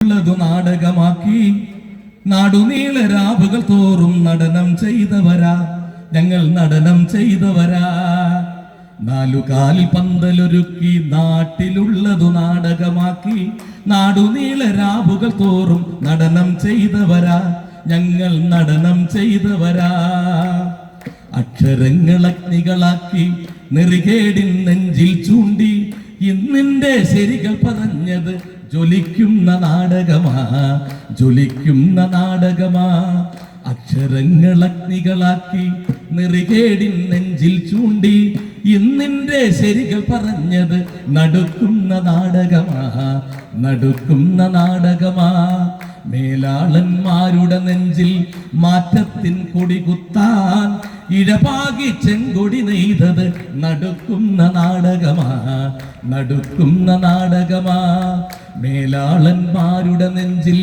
നാട്ടിലുള്ളതു നാടകമാക്കി നാടുനീള രാവുകൾ തോറും നടനം ചെയ്തവരാ ഞങ്ങൾ, നടനം ചെയ്തവരാ. നാലുകാലിൽ പന്തലൊരുക്കി നാട്ടിലുള്ളതു നാടകമാക്കി നാടുനീള രാവുകൾ തോറും നടനം ചെയ്തവരാ ഞങ്ങൾ, നടനം ചെയ്തവരാ. അക്ഷരങ്ങൾ അഗ്നികളാക്കി നെറികേടിൻ നെഞ്ചിൽ ചൂണ്ടി ഇന്നിന്റെ ശരികൾ പറഞ്ഞത് ജ്വലിക്കുന്ന നാടകമാ, ജ്വലിക്കുന്ന നാടകമാ. അക്ഷരങ്ങൾ അഗ്നികളാക്കി നെറികേടിൻ നെഞ്ചിൽ ചൂണ്ടി ഇന്നിന്റെ ശരികൾ പറഞ്ഞത് നടുക്കുന്ന നാടകമാ, നടുക്കുന്ന നാടകമാ. മേലാളന്മാരുടെ നെഞ്ചിൽ മാറ്റത്തിൻ കൊടി കുത്താൻ ഇഴപാകി ചെങ്കൊടി നെയ്തത് നടുക്കുന്ന നാടകമാ, നടുക്കുന്ന നാടകമാ. മേലാളന്മാരുടെ നെഞ്ചിൽ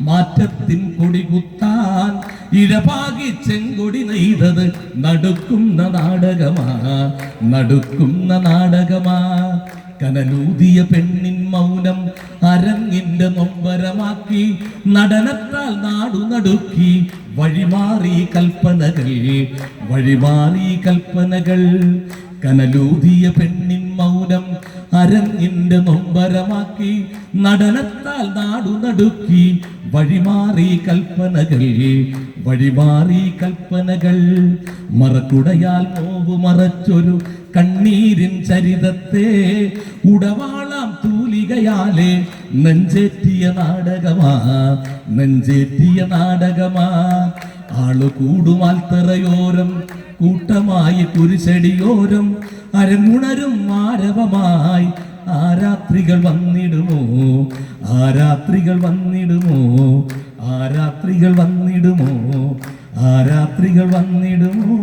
മാറ്റത്തിൻ കൊടി കുത്താൻ ഇഴപാകി ചെങ്കൊടി നെയ്തത് നടുക്കുന്ന നാടകമാ, നടുക്കുന്ന നാടകമാ. കനലൂതിയ പെണ്ണിൻ മൗനം അരങ്ങിന്റെ നൊമ്പരമാക്കി നടനത്താൽ നാടു നടുക്കി വഴിമാറി കൽപ്പനകൾ, വഴിമാറി കൽപ്പനകൾ. കനലൂതിയ പെണ്ണിൻ മൗനം അരങ്ങിന്റെ നൊമ്പരമാക്കി നടനത്താൽ നാടു നടുക്കി വഴിമാറി കൽപ്പനകൾ, വഴിമാറി കൽപ്പനകൾ. മറക്കുടയാൽ നോവു മറച്ചൊരു കണ്ണീരിൻ ചരിതത്തെ ഉടവാളാം തൂലികയാലെ നെഞ്ചേറ്റിയ നാടകമാ, നെഞ്ചേറ്റിയ നാടകമാ. ആളു കൂടുമാൽത്തറയോരം കൂട്ടമായി കുരിശടിയോരം അരങ്ങുണരും ആരവമായി ആരാത്രികൾ വന്നിടുമോ, ആരാത്രികൾ വന്നിടുമോ, ആരാത്രികൾ വന്നിടുമോ, ആരാത്രികൾ വന്നിടുമോ.